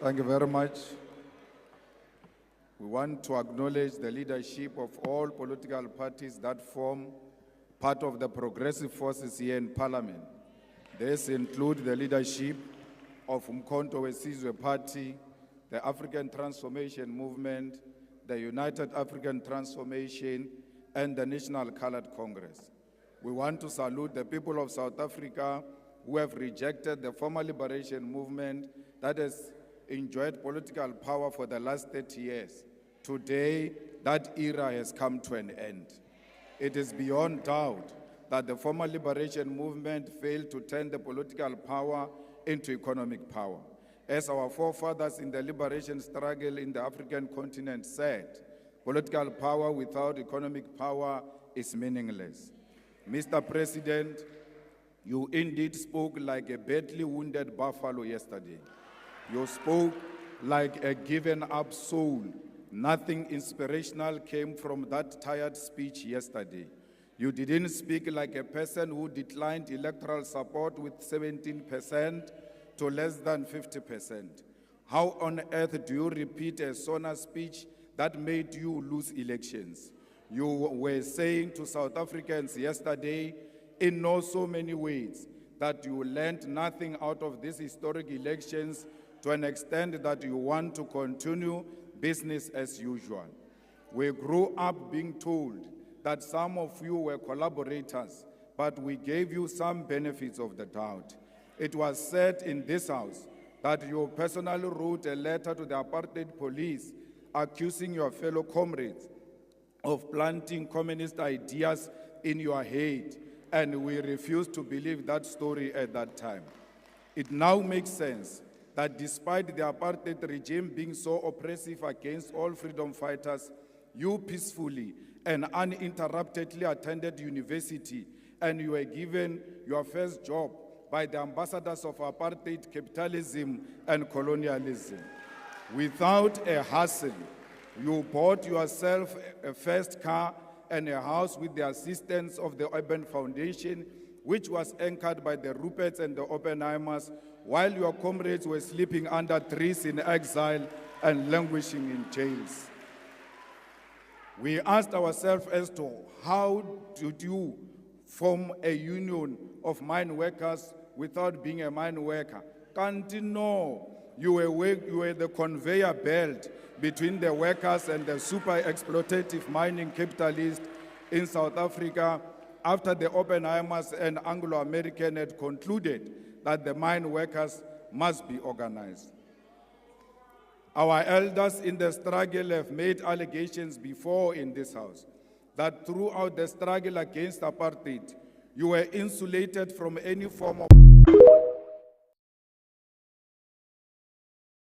Thank you very much. We want to acknowledge the leadership of all political parties that form part of the progressive forces here in Parliament. These include the leadership of Umkhonto weSizwe Party, the African Transformation Movement, the United African Transformation, and the National Colored Congress. We want to salute the people of South Africa who have rejected the former liberation movement that has enjoyed political power for the last 30 years. Today, that era has come to an end. It is beyond doubt that the former liberation movement failed to turn the political power into economic power. As our forefathers in the liberation struggle in the African continent said, political power without economic power is meaningless. Mr. President, you indeed spoke like a badly wounded buffalo yesterday. You spoke like a given-up soul. Nothing inspirational came from that tired speech yesterday. You didn't speak like a person who declined electoral support with 17% to less than 50%. How on earth do you repeat a Sona speech that made you lose elections? You were saying to South Africans yesterday, in so many ways, that you learned nothing out of these historic elections to an extent that you want to continue business as usual. We grew up being told that some of you were collaborators, but we gave you some benefits of the doubt. It was said in this house that you personally wrote a letter to the apartheid police accusing your fellow comrades of planting communist ideas in your head, and we refused to believe that story at that time. It now makes sense that despite the apartheid regime being so oppressive against all freedom fighters, you peacefully and uninterruptedly attended university and you were given your first job by the ambassadors of apartheid, capitalism, and colonialism. Without a hustle, you bought yourself a first car and a house with the assistance of the Urban Foundation, which was anchored by the Ruperts and the Oppenheimers, while your comrades were sleeping under trees in exile and languishing in jails. We asked ourselves as to how did you form a union of mine workers without being a mine worker? Can't you know? You were the conveyor belt between the workers and the super exploitative mining capitalists in South Africa after the Oppenheimers and Anglo-American had concluded that the mine workers must be organized. Our elders in the struggle have made allegations before in this house that throughout the struggle against apartheid, you were insulated from any form of